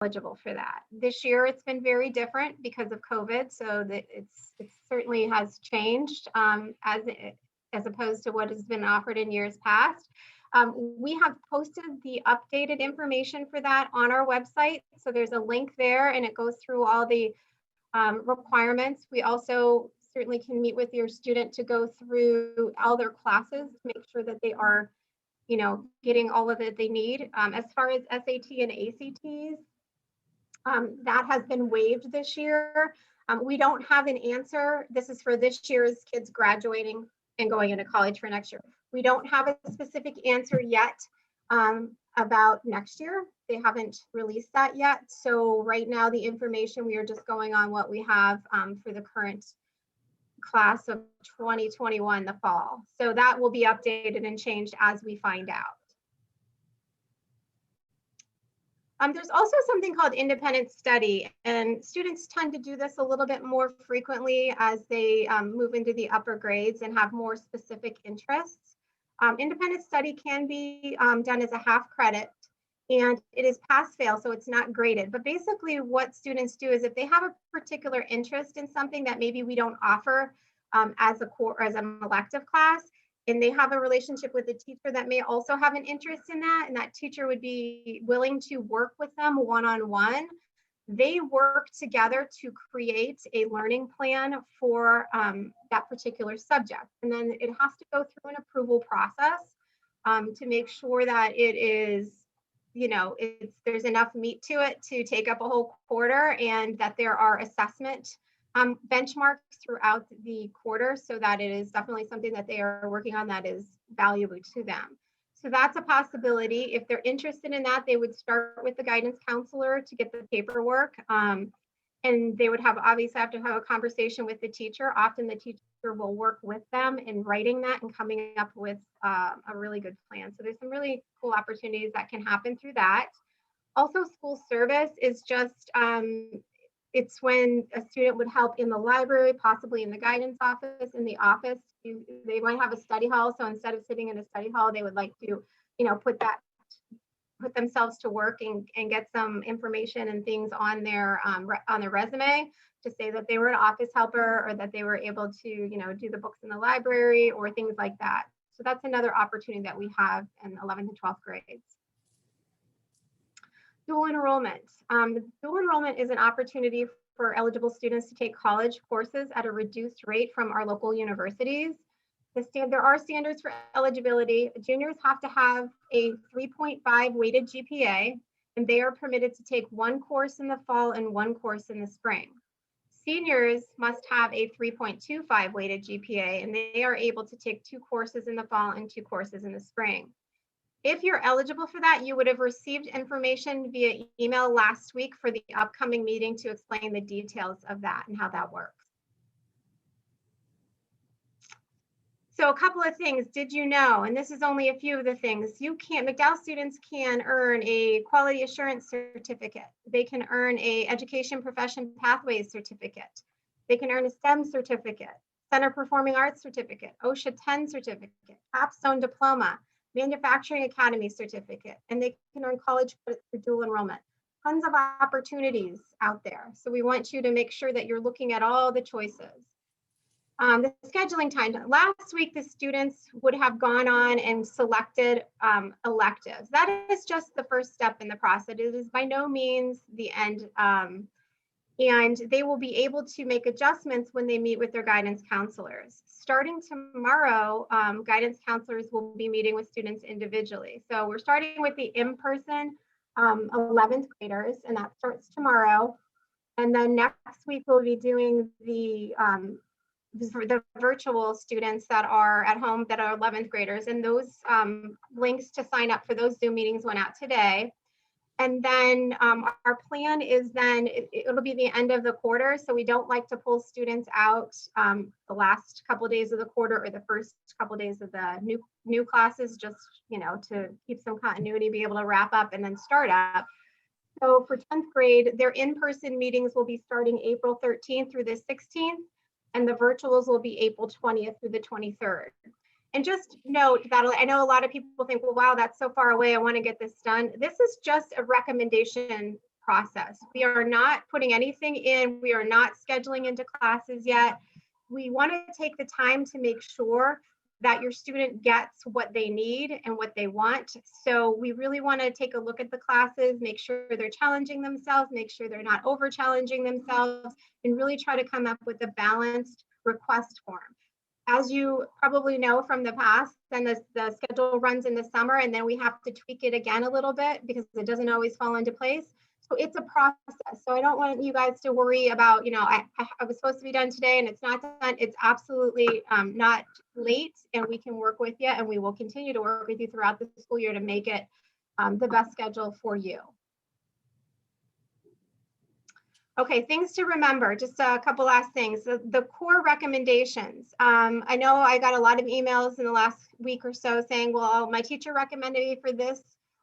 eligible for that. This year it's been very different because of COVID, so that it certainly has changed as opposed to what has been offered in years past. We have posted the updated information for that on our website. So there's a link there and it goes through all the requirements. We also certainly can meet with your student to go through all their classes to make sure that they are, getting all of it they need. As far as SAT and ACTs, that has been waived this year. We don't have an answer. This is for this year's kids graduating and going into college for next year. We don't have a specific answer yet about next year. They haven't released that yet. So right now, the information, we are just going on what we have for the current class of 2021, the fall. So that will be updated and changed as we find out. There's also something called independent study, and students tend to do this a little bit more frequently as they move into the upper grades and have more specific interests. Independent study can be done as a half credit, and it is pass-fail, so it's not graded. But basically what students do is if they have a particular interest in something that maybe we don't offer as an elective class, and they have a relationship with a teacher that may also have an interest in that, and that teacher would be willing to work with them one-on-one, they work together to create a learning plan for that particular subject. And then it has to go through an approval process to make sure that it is, there's enough meat to it to take up a whole quarter, and that there are assessment benchmarks throughout the quarter, so that it is definitely something that they are working on that is valuable to them. So that's a possibility. If they're interested in that, they would start with the guidance counselor to get the paperwork. And they would obviously have to have a conversation with the teacher. Often the teacher will work with them in writing that and coming up with a really good plan. So there's some really cool opportunities that can happen through that. Also, school service is just, it's when a student would help in the library, possibly in the guidance office, in the office. They might have a study hall. So instead of sitting in a study hall, they would like to, put themselves to work and get some information and things on their resume to say that they were an office helper, or that they were able to, do the books in the library or things like that. So that's another opportunity that we have in 11th and 12th grades. Dual enrollment. Dual enrollment is an opportunity for eligible students to take college courses at a reduced rate from our local universities. There are standards for eligibility. Juniors have to have a 3.5 weighted GPA, and they are permitted to take one course in the fall and one course in the spring. Seniors must have a 3.25 weighted GPA, and they are able to take 2 courses in the fall and 2 courses in the spring. If you're eligible for that, you would have received information via email last week for the upcoming meeting to explain the details of that and how that works. So a couple of things, did you know, and this is only a few of the things, McDowell students can earn a quality assurance certificate. They can earn a education profession pathways certificate. They can earn a STEM certificate, Center Performing Arts certificate, OSHA 10 certificate, Capstone Diploma, Manufacturing Academy certificate, and they can earn college credits for dual enrollment. Tons of opportunities out there. So we want you to make sure that you're looking at all the choices. The scheduling time. Last week, the students would have gone on and selected electives. That is just the first step in the process. It is by no means the end. And they will be able to make adjustments when they meet with their guidance counselors. Starting tomorrow, guidance counselors will be meeting with students individually. So we're starting with the in-person 11th graders, and that starts tomorrow. And then next week, we'll be doing the virtual students that are at home that are 11th graders. And those links to sign up for those Zoom meetings went out today. And then our plan is then it'll be the end of the quarter. So we don't like to pull students out the last couple of days of the quarter or the first couple of days of the new classes, just, to keep some continuity, be able to wrap up and then start up. So for 10th grade, their in-person meetings will be starting April 13th through the 16th, and the virtuals will be April 20th through the 23rd. And just note that I know a lot of people think, well, wow, that's so far away. I want to get this done. This is just a recommendation process. We are not putting anything in. We are not scheduling into classes yet. We want to take the time to make sure that your student gets what they need and what they want. So we really want to take a look at the classes, make sure they're challenging themselves, make sure they're not over challenging themselves, and really try to come up with a balanced request form. As you probably know from the past, then the schedule runs in the summer, and then we have to tweak it again a little bit because it doesn't always fall into place. So it's a process. So I don't want you guys to worry about, I was supposed to be done today and it's not done. It's absolutely not late, and we can work with you, and we will continue to work with you throughout the school year to make it the best schedule for you. Okay, things to remember, just a couple last things. The core recommendations. I know I got a lot of emails in the last week or so saying, well, my teacher recommended me for this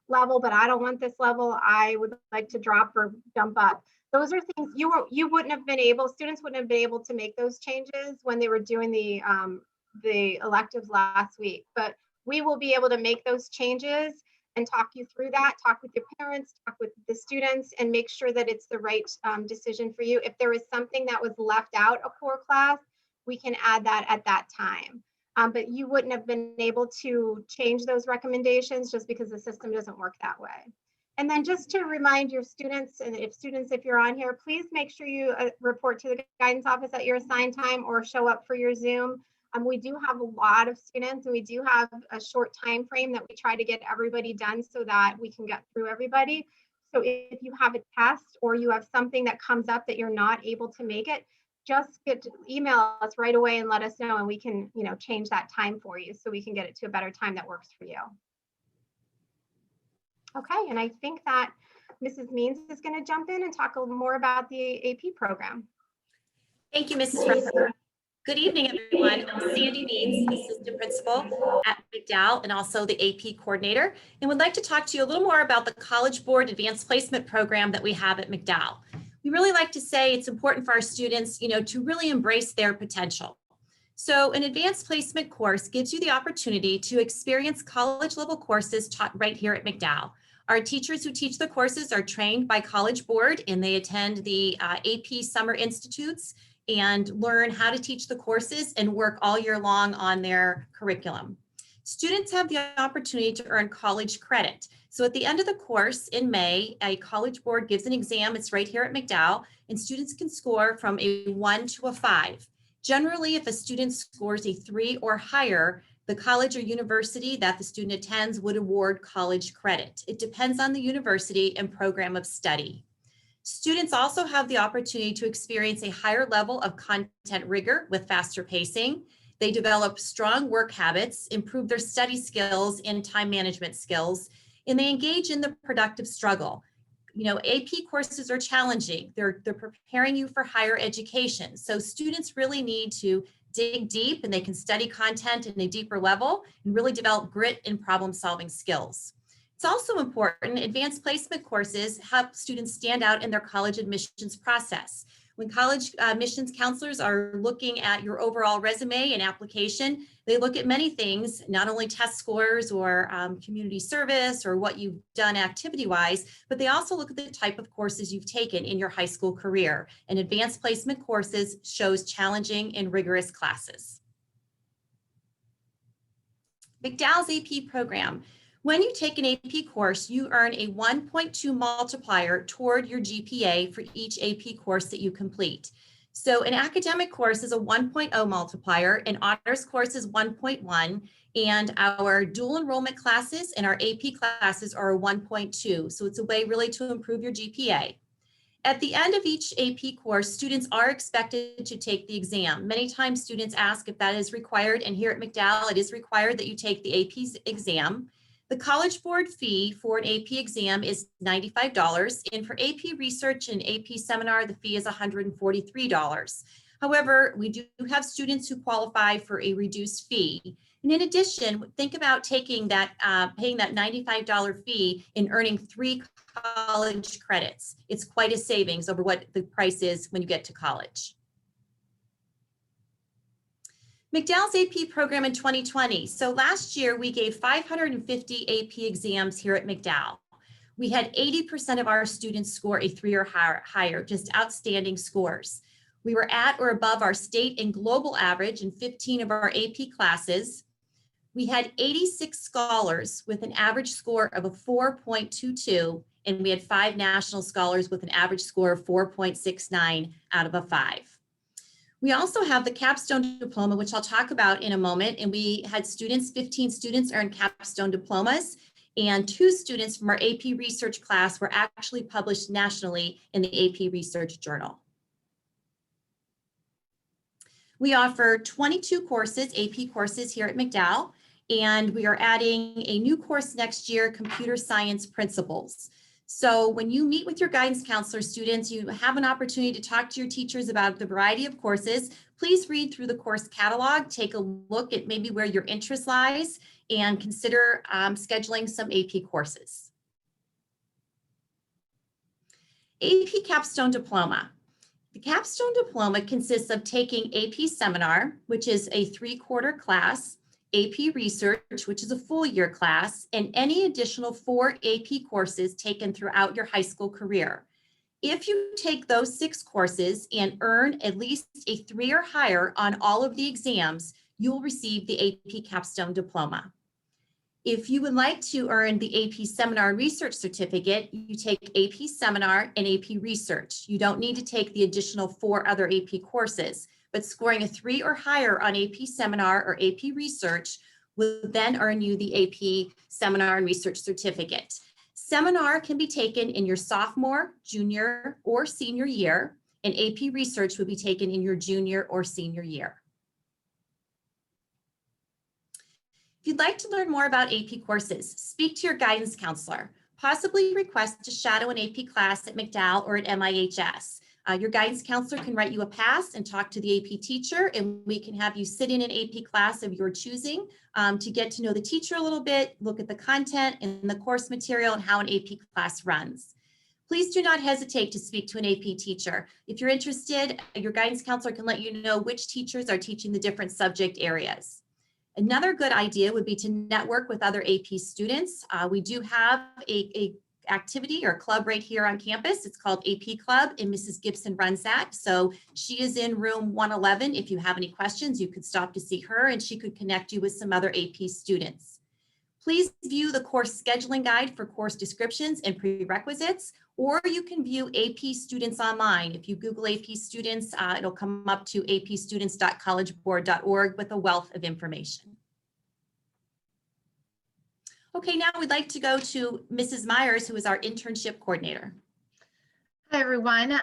level, but I don't want this level. I would like to drop or jump up. Those are things you wouldn't have been able, students wouldn't have been able to make those changes when they were doing the electives last week, but we will be able to make those changes and talk you through that, talk with your parents, talk with the students, and make sure that it's the right decision for you. If there is something that was left out of core class, we can add that at that time. But you wouldn't have been able to change those recommendations just because the system doesn't work that way. And then just to remind your students, and if you're on here, please make sure you report to the guidance office at your assigned time or show up for your Zoom. We do have a lot of students, and we do have a short time frame that we try to get everybody done so that we can get through everybody. So if you have a test or you have something that comes up that you're not able to make it, just email us right away and let us know, and we can change that time for you so we can get it to a better time that works for you. Okay, and I think that Mrs. Means is going to jump in and talk a little more about the AP program. Thank you, Mrs. Russell. Good evening, everyone. I'm Sandy Means, Assistant Principal at McDowell and also the AP Coordinator, and would like to talk to you a little more about the College Board Advanced Placement Program that we have at McDowell. We really like to say it's important for our students, to really embrace their potential. So an advanced placement course gives you the opportunity to experience college level courses taught right here at McDowell. Our teachers who teach the courses are trained by College Board, and they attend the AP Summer Institutes and learn how to teach the courses and work all year long on their curriculum. Students have the opportunity to earn college credit. So at the end of the course in May, a College Board gives an exam. It's right here at McDowell, and students can score from a 1 to a 5. Generally, if a student scores a 3 or higher, the college or university that the student attends would award college credit. It depends on the university and program of study. Students also have the opportunity to experience a higher level of content rigor with faster pacing. They develop strong work habits, improve their study skills and time management skills, and they engage in the productive struggle. AP courses are challenging. They're preparing you for higher education. So students really need to dig deep, and they can study content in a deeper level and really develop grit and problem-solving skills. It's also important, advanced placement courses help students stand out in their college admissions process. When college admissions counselors are looking at your overall resume and application, they look at many things, not only test scores or community service or what you've done activity-wise, but they also look at the type of courses you've taken in your high school career. And advanced placement courses shows challenging and rigorous classes. McDowell's AP program. When you take an AP course, you earn a 1.2 multiplier toward your GPA for each AP course that you complete. So an academic course is a 1.0 multiplier, an honors course is 1.1, and our dual enrollment classes and our AP classes are a 1.2. So it's a way really to improve your GPA. At the end of each AP course, students are expected to take the exam. Many times students ask if that is required, and here at McDowell, it is required that you take the AP exam. The College Board fee for an AP exam is $95, and for AP research and AP seminar, the fee is $143. However, we do have students who qualify for a reduced fee. And in addition, think about taking that, paying that $95 fee and earning 3 college credits. It's quite a savings over what the price is when you get to college. McDowell's AP program in 2020. So last year we gave 550 AP exams here at McDowell. We had 80% of our students score a 3 or higher, just outstanding scores. We were at or above our state and global average in 15 of our AP classes. We had 86 scholars with an average score of a 4.22, and we had 5 national scholars with an average score of 4.69 out of a 5. We also have the Capstone Diploma, which I'll talk about in a moment, and we had 15 students earn Capstone Diplomas, and 2 students from our AP Research class were actually published nationally in the AP Research Journal. We offer 22 courses, AP courses here at McDowell, and we are adding a new course next year, Computer Science Principles. So when you meet with your guidance counselor students, you have an opportunity to talk to your teachers about the variety of courses. Please read through the course catalog, take a look at maybe where your interest lies, and consider scheduling some AP courses. AP Capstone Diploma. The Capstone Diploma consists of taking AP Seminar, which is a 3-quarter class, AP Research, which is a full year class, and any additional 4 AP courses taken throughout your high school career. If you take those 6 courses and earn at least a 3 or higher on all of the exams, you will receive the AP Capstone Diploma. If you would like to earn the AP Seminar and Research Certificate, you take AP Seminar and AP Research. You don't need to take the additional 4 other AP courses, but scoring a 3 or higher on AP Seminar or AP Research will then earn you the AP Seminar and Research Certificate. Seminar can be taken in your sophomore, junior, or senior year, and AP Research will be taken in your junior or senior year. If you'd like to learn more about AP courses, speak to your guidance counselor. Possibly request to shadow an AP class at McDowell or at MIHS. Your guidance counselor can write you a pass and talk to the AP teacher, and we can have you sit in an AP class of your choosing to get to know the teacher a little bit, look at the content and the course material and how an AP class runs. Please do not hesitate to speak to an AP teacher. If you're interested, your guidance counselor can let you know which teachers are teaching the different subject areas. Another good idea would be to network with other AP students. We do have a activity or club right here on campus. It's called AP Club, and Mrs. Gibson runs that. So she is in room 111. If you have any questions, you could stop to see her and she could connect you with some other AP students. Please view the course scheduling guide for course descriptions and prerequisites, or you can view AP Students online. If you Google AP Students, it'll come up to apstudents.collegeboard.org with a wealth of information. Okay, now we'd like to go to Mrs. Myers, who is our internship coordinator. Hi, everyone.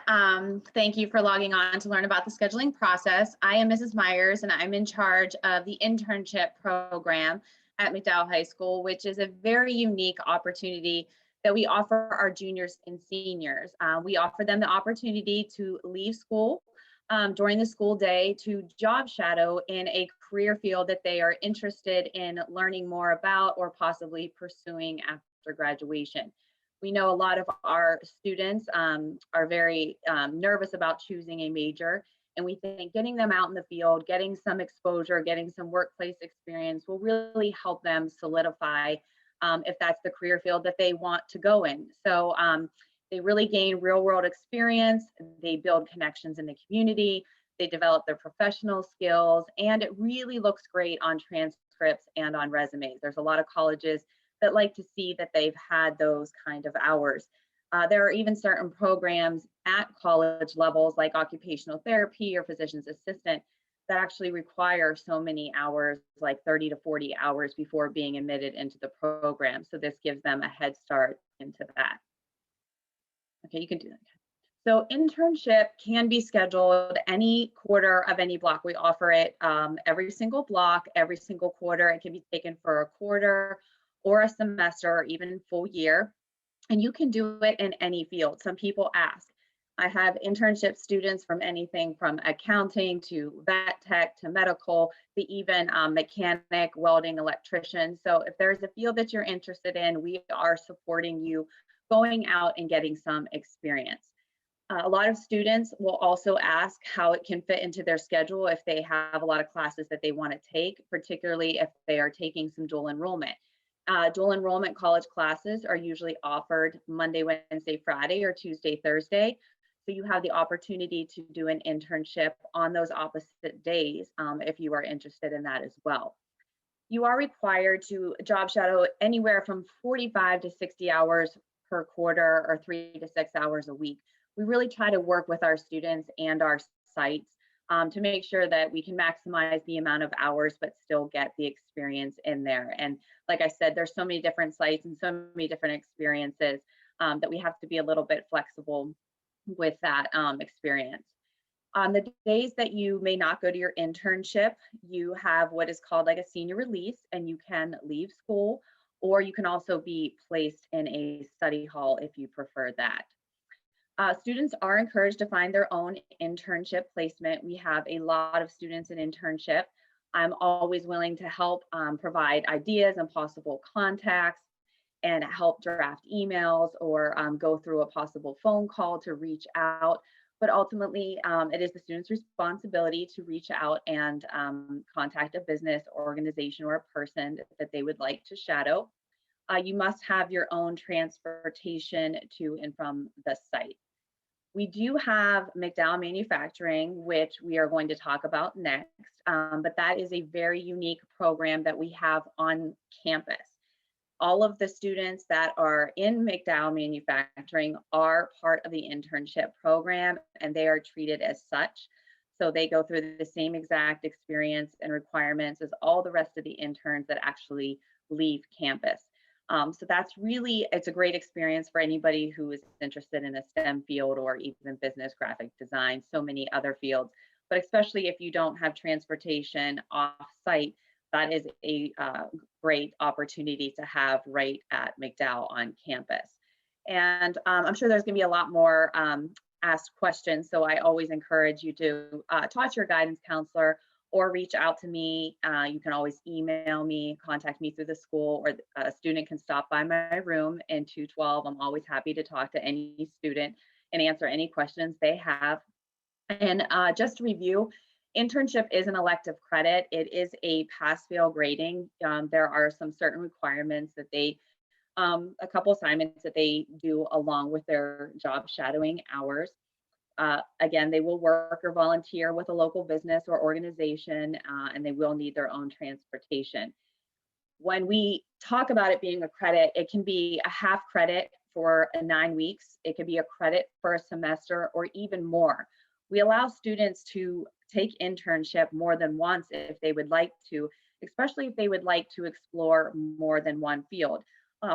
Thank you for logging on to learn about the scheduling process. I am Mrs. Myers, and I'm in charge of the internship program at McDowell High School, which is a very unique opportunity that we offer our juniors and seniors. We offer them the opportunity to leave school during the school day to job shadow in a career field that they are interested in learning more about or possibly pursuing after graduation. We know a lot of our students are very nervous about choosing a major, and we think getting them out in the field, getting some exposure, getting some workplace experience will really help them solidify if that's the career field that they want to go in. So they really gain real world experience, they build connections in the community, they develop their professional skills, and it really looks great on transcripts and on resumes. There's a lot of colleges that like to see that they've had those kind of hours. There are even certain programs at college levels like occupational therapy or physician's assistant that actually require so many hours, like 30 to 40 hours before being admitted into the program. So this gives them a head start into that. Okay, you can do that. So internship can be scheduled any quarter of any block. We offer it every single block, every single quarter. It can be taken for a quarter or a semester or even full year. And you can do it in any field. Some people ask. I have internship students from anything from accounting to vet tech to medical to even mechanic, welding, electrician. So if there's a field that you're interested in, we are supporting you going out and getting some experience. A lot of students will also ask how it can fit into their schedule if they have a lot of classes that they want to take, particularly if they are taking some dual enrollment. Dual enrollment college classes are usually offered Monday, Wednesday, Friday, or Tuesday, Thursday. So you have the opportunity to do an internship on those opposite days if you are interested in that as well. You are required to job shadow anywhere from 45 to 60 hours per quarter or 3 to 6 hours a week. We really try to work with our students and our sites to make sure that we can maximize the amount of hours but still get the experience in there. And like I said, there's so many different sites and so many different experiences that we have to be a little bit flexible with that experience. On the days that you may not go to your internship, you have what is called like a senior release, and you can leave school, or you can also be placed in a study hall if you prefer that. Students are encouraged to find their own internship placement. We have a lot of students in internship. I'm always willing to help provide ideas and possible contacts and help draft emails or go through a possible phone call to reach out. But ultimately, it is the student's responsibility to reach out and contact a business, organization, or a person that they would like to shadow. You must have your own transportation to and from the site. We do have McDowell Manufacturing, which we are going to talk about next, but that is a very unique program that we have on campus. All of the students that are in McDowell Manufacturing are part of the internship program, and they are treated as such. So they go through the same exact experience and requirements as all the rest of the interns that actually leave campus. So that's really, it's a great experience for anybody who is interested in a STEM field or even business, graphic design, so many other fields. But especially if you don't have transportation off-site, that is a great opportunity to have right at McDowell on campus. And I'm sure there's gonna be a lot more asked questions, so I always encourage you to talk to your guidance counselor or reach out to me. You can always email me, contact me through the school, or a student can stop by my room in 212. I'm always happy to talk to any student and answer any questions they have. And just to review, internship is an elective credit. It is a pass-fail grading. There are some certain requirements that they, a couple assignments that they do along with their job shadowing hours. Again, they will work or volunteer with a local business or organization, and they will need their own transportation. When we talk about it being a credit, it can be a half credit for 9 weeks. It could be a credit for a semester or even more. We allow students to take internship more than once if they would like to, especially if they would like to explore more than one field.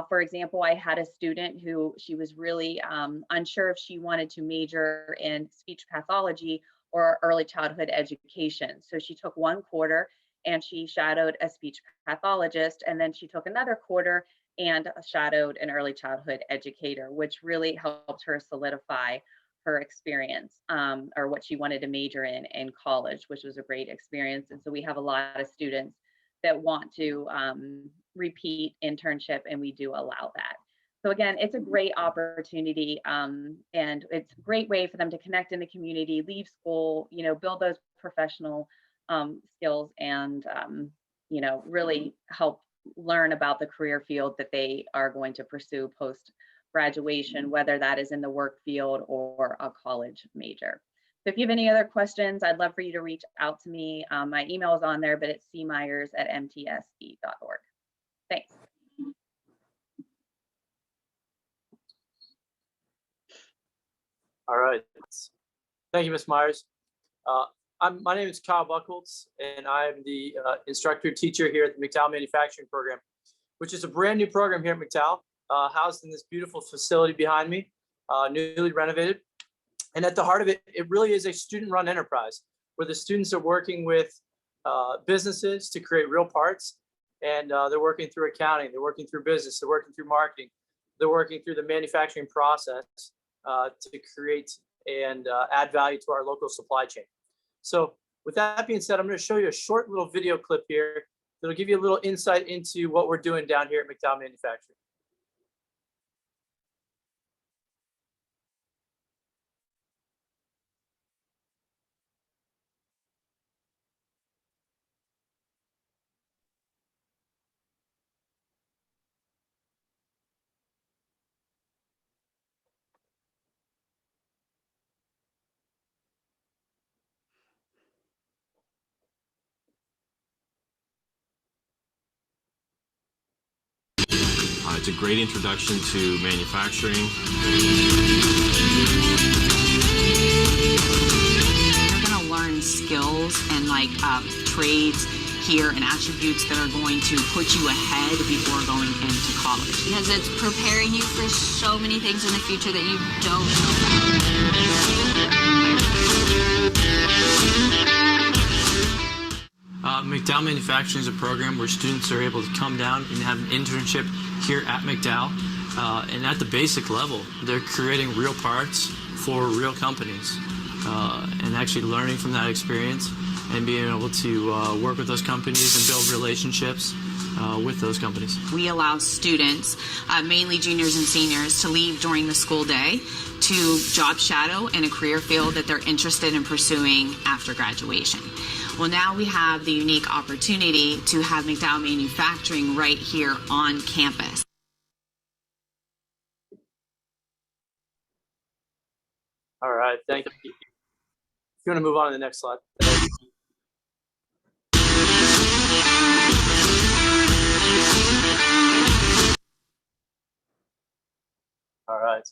For example, I had a student who she was really unsure if she wanted to major in speech pathology or early childhood education. So she took 1 quarter and she shadowed a speech pathologist, and then she took another quarter and shadowed an early childhood educator, which really helped her solidify her experience or what she wanted to major in college, which was a great experience. And so we have a lot of students that want to repeat internship, and we do allow that. So again, it's a great opportunity, and it's a great way for them to connect in the community, leave school, you know, build those professional skills, and you know, really help learn about the career field that they are going to pursue post graduation, whether that is in the work field or a college major. So if you have any other questions, I'd love for you to reach out to me. My email is on there, but it's cmyers@mtsd.org. Thanks. All right. Thank you, Ms. Myers. My name is Kyle Buchholz, and I'm the instructor teacher here at the McDowell Manufacturing Program, which is a brand new program here at McDowell, housed in this beautiful facility behind me, newly renovated. And at the heart of it, it really is a student-run enterprise where the students are working with businesses to create real parts, and they're working through accounting, they're working through business, they're working through marketing, they're working through the manufacturing process to create and add value to our local supply chain. So with that being said, I'm going to show you a short little video clip here that'll give you a little insight into what we're doing down here at McDowell Manufacturing. it's a great introduction to manufacturing. They're going to learn skills and trades here and attributes that are going to put you ahead before going into college. Because it's preparing you for so many things in the future that you don't know. McDowell Manufacturing is a program where students are able to come down and have an internship here at McDowell. And at the basic level, they're creating real parts for real companies and actually learning from that experience and being able to work with those companies and build relationships with those companies. We allow students, mainly juniors and seniors, to leave during the school day to job shadow in a career field that they're interested in pursuing after graduation. Well, now we have the unique opportunity to have McDowell Manufacturing right here on campus. All right, thank you. If you want to move on to the next slide. All right.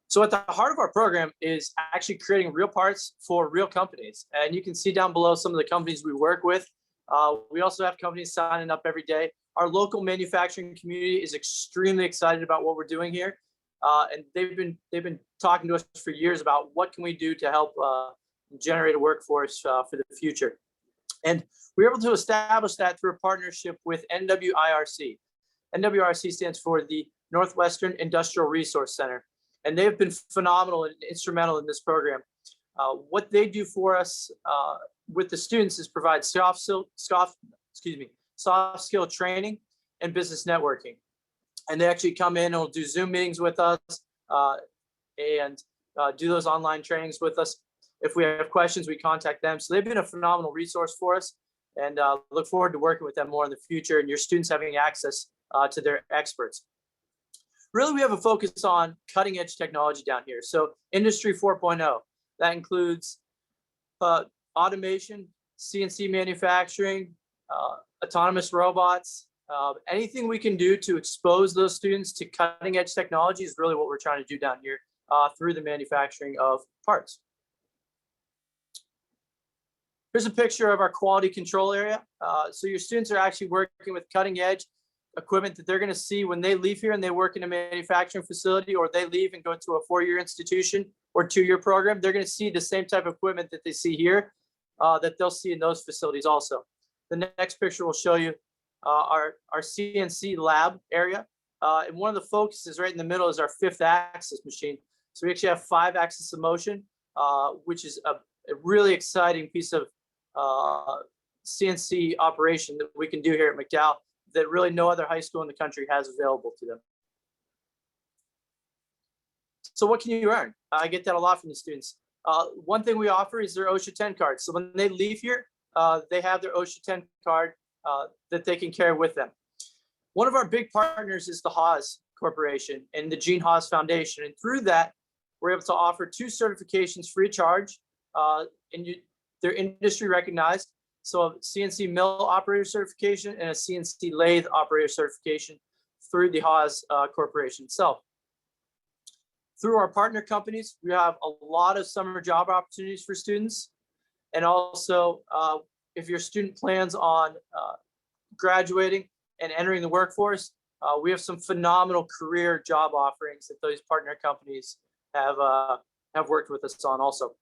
So at the heart of our program is actually creating real parts for real companies. And you can see down below some of the companies we work with. We also have companies signing up every day. Our local manufacturing community is extremely excited about what we're doing here. And they've been talking to us for years about what can we do to help generate a workforce for the future. And we were able to establish that through a partnership with NWIRC. NWIRC stands for the Northwestern Industrial Resource Center, and they've been phenomenal and instrumental in this program. What they do for us with the students is provide soft skill training and business networking. And they actually come in and will do Zoom meetings with us and do those online trainings with us. If we have questions, we contact them. So they've been a phenomenal resource for us, and look forward to working with them more in the future and your students having access to their experts. Really, we have a focus on cutting edge technology down here. So Industry 4.0, that includes automation, CNC manufacturing, autonomous robots, anything we can do to expose those students to cutting edge technology is really what we're trying to do down here through the manufacturing of parts. Here's a picture of our quality control area. So your students are actually working with cutting edge equipment that they're going to see when they leave here and they work in a manufacturing facility, or they leave and go to a 4-year institution or 2-year program. They're going to see the same type of equipment that they see here that they'll see in those facilities also. The next picture will show you our CNC Lab area. And one of the focuses right in the middle is our 5th axis machine. So we actually have 5 axis of motion, which is a really exciting piece of CNC operation that we can do here at McDowell that really no other high school in the country has available to them. So what can you earn? I get that a lot from the students. One thing we offer is their OSHA 10 card. So when they leave here, they have their OSHA 10 card that they can carry with them. One of our big partners is the Haas Corporation and the Gene Haas Foundation. And through that, we're able to offer 2 certifications free of charge. They're industry recognized. So a CNC mill operator certification and a CNC lathe operator certification through the Haas Corporation itself. Through our partner companies, we have a lot of summer job opportunities for students. And also, if your student plans on graduating and entering the workforce, we have some phenomenal career job offerings that those partner companies have worked with us on also.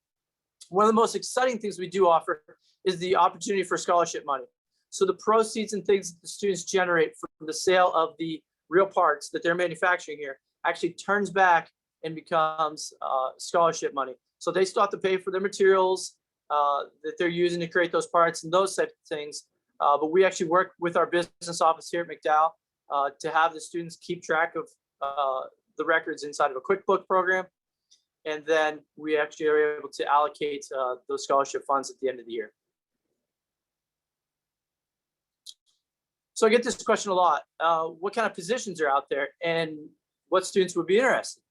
One of the most exciting things we do offer is the opportunity for scholarship money. So the proceeds and things that the students generate from the sale of the real parts that they're manufacturing here actually turns back and becomes scholarship money. So they still have to pay for their materials that they're using to create those parts and those types of things. But we actually work with our business office here at McDowell to have the students keep track of the records inside of a QuickBook program. And then we actually are able to allocate those scholarship funds at the end of the year. So I get this question a lot. What kind of positions are out there and what students would be interested?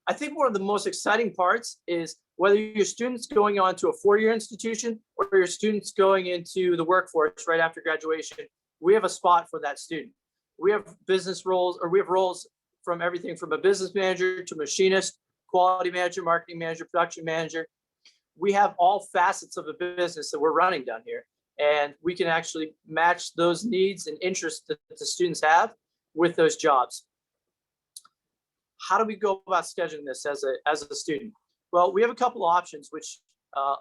I think one of the most exciting parts is whether your student's going on to a 4-year institution or your student's going into the workforce right after graduation, we have a spot for that student. We have business roles, or we have roles from everything from a business manager to machinist, quality manager, marketing manager, production manager. We have all facets of a business that we're running down here, and we can actually match those needs and interests that the students have with those jobs. How do we go about scheduling this as a student? Well, we have a couple of options which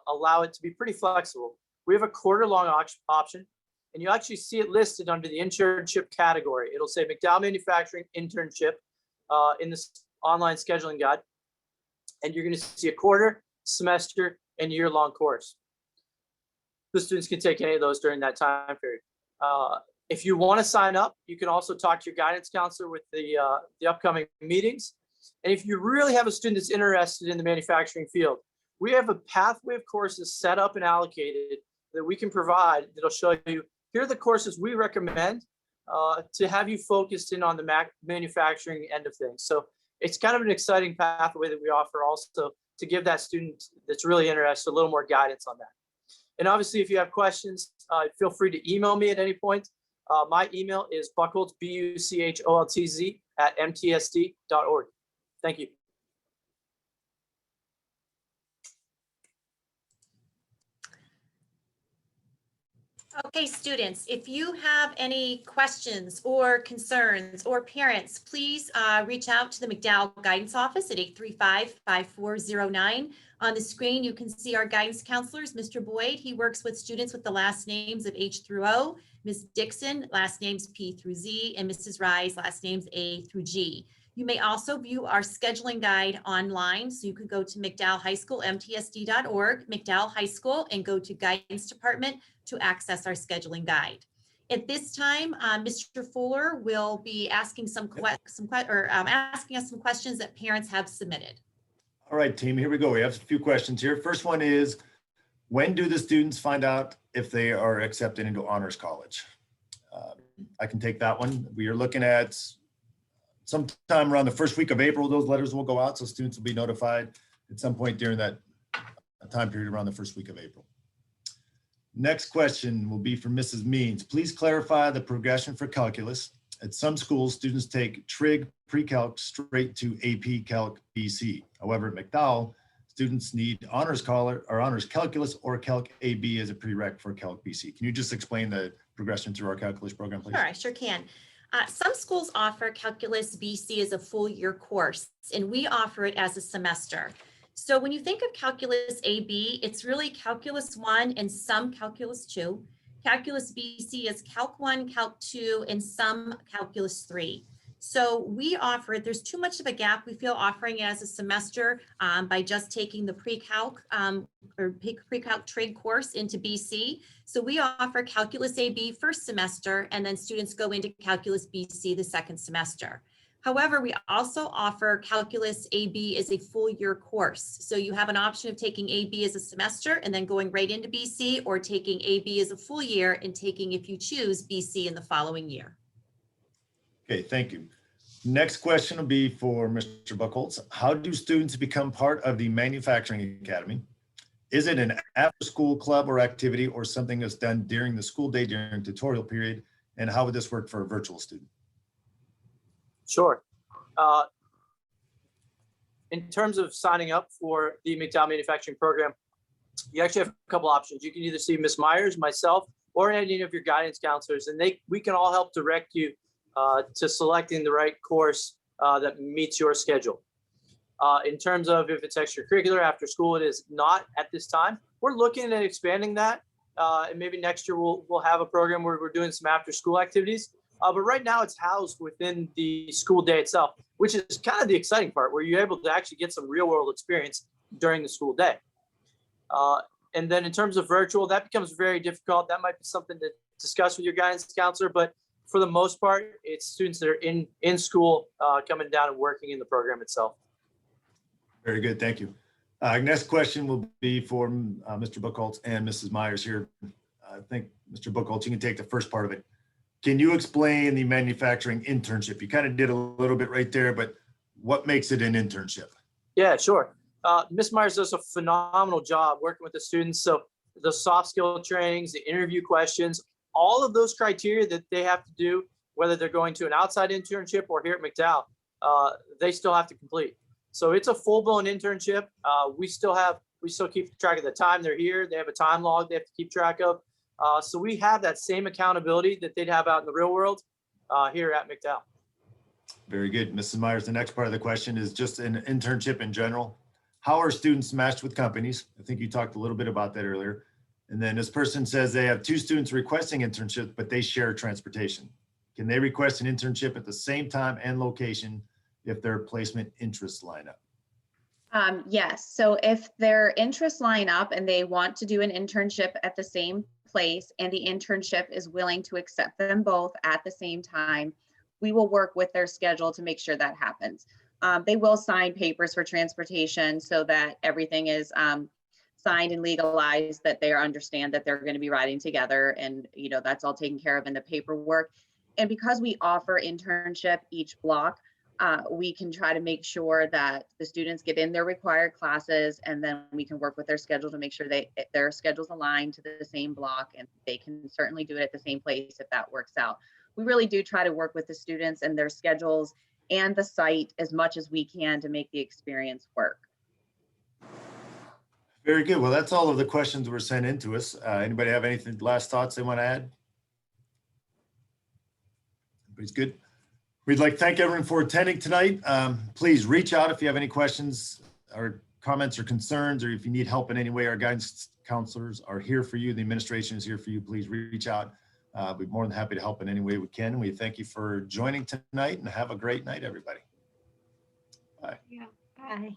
allow it to be pretty flexible. We have a quarter-long option, and you actually see it listed under the internship category. It'll say McDowell Manufacturing Internship in this online scheduling guide, and you're going to see a quarter, semester, and year-long course. The students can take any of those during that time period. If you want to sign up, you can also talk to your guidance counselor with the upcoming meetings. And if you really have a student that's interested in the manufacturing field, we have a pathway of courses set up and allocated that we can provide that'll show you, here are the courses we recommend to have you focused in on the manufacturing end of things. So it's kind of an exciting pathway that we offer also to give that student that's really interested a little more guidance on that. And obviously, if you have questions, feel free to email me at any point. My email is Buchholz, BUCHOLTZ @mtsd.org. Thank you. Okay, students, if you have any questions or concerns, or parents, please reach out to the McDowell Guidance Office at 835-5409. On the screen, you can see our guidance counselors, Mr. Boyd. He works with students with the last names of H through O, Ms. Dixon, last names P through Z, and Mrs. Rise, last names A through G. You may also view our scheduling guide online. So you could go to McDowell High School, mtsd.org, McDowell High School, and go to Guidance Department to access our scheduling guide. At this time, Mr. Fuller will be asking asking us some questions that parents have submitted. All right, team, here we go. We have a few questions here. First one is, when do the students find out if they are accepted into honors college? I can take that one. We are looking at sometime around the first week of April, those letters will go out, so students will be notified at some point during that time period around the first week of April. Next question will be from Mrs. Means. Please clarify the progression for calculus. At some schools, students take Trig Pre-Calc straight to AP Calc BC. However, at McDowell, students need honors calculus or Calc AB as a prereq for Calc BC. Can you just explain the progression through our calculus program, please? Sure, I sure can. Some schools offer Calculus BC as a full year course, and we offer it as a semester. So when you think of Calculus AB, it's really Calculus 1 and some Calculus 2. Calculus BC is Calc 1, Calc 2, and some Calculus 3. So we offer it, there's too much of a gap, we feel, offering it as a semester by just taking the pre-calc or pre-calc trig course into BC. So we offer Calculus AB first semester, and then students go into Calculus BC the second semester. However, we also offer Calculus AB as a full year course. So you have an option of taking AB as a semester and then going right into BC, or taking AB as a full year and taking, if you choose, BC in the following year. Okay, thank you. Next question will be for Mr. Buchholz. How do students become part of the Manufacturing Academy? Is it an after-school club or activity, or something that's done during the school day during tutorial period? And how would this work for a virtual student? Sure. In terms of signing up for the McDowell Manufacturing Program, you actually have a couple options. You can either see Ms. Myers, myself, or any of your guidance counselors, and we can all help direct you to selecting the right course that meets your schedule. In terms of if it's extracurricular after school, it is not at this time. We're looking at expanding that, and maybe next year we'll have a program where we're doing some after school activities. But right now it's housed within the school day itself, which is kind of the exciting part, where you're able to actually get some real world experience during the school day. And then in terms of virtual, that becomes very difficult. That might be something to discuss with your guidance counselor, but for the most part, it's students that are in school coming down and working in the program itself. Very good, thank you. Next question will be for Mr. Buchholz and Mrs. Myers here. I think Mr. Buchholz, you can take the first part of it. Can you explain the manufacturing internship? You kind of did a little bit right there, but what makes it an internship? Yeah, sure. Ms. Myers does a phenomenal job working with the students. So the soft skill trainings, the interview questions, all of those criteria that they have to do whether they're going to an outside internship or here at McDowell, they still have to complete. So it's a full-blown internship. We still keep track of the time they're here. They have a time log they have to keep track of. So we have that same accountability that they'd have out in the real world here at McDowell. Very good. Mrs. Myers, the next part of the question is just an internship in general. How are students matched with companies? I think you talked a little bit about that earlier. And then this person says they have 2 students requesting internships, but they share transportation. Can they request an internship at the same time and location if their placement interests line up? Yes. So if their interests line up and they want to do an internship at the same place and the internship is willing to accept them both at the same time, we will work with their schedule to make sure that happens. They will sign papers for transportation so that everything is signed and legalized, that they understand that they're going to be riding together, and that's all taken care of in the paperwork. And because we offer internship each block, we can try to make sure that the students get in their required classes, and then we can work with their schedule to make sure their schedules align to the same block, and they can certainly do it at the same place if that works out. We really do try to work with the students and their schedules and the site as much as we can to make the experience work. Very good. Well, that's all of the questions that were sent in to us. Anybody have anything, last thoughts they want to add? Everybody's good. We'd like to thank everyone for attending tonight. Please reach out if you have any questions or comments or concerns, or if you need help in any way. Our guidance counselors are here for you. The administration is here for you. Please reach out. We're more than happy to help in any way we can. We thank you for joining tonight, and have a great night, everybody. Bye. Yeah. Bye.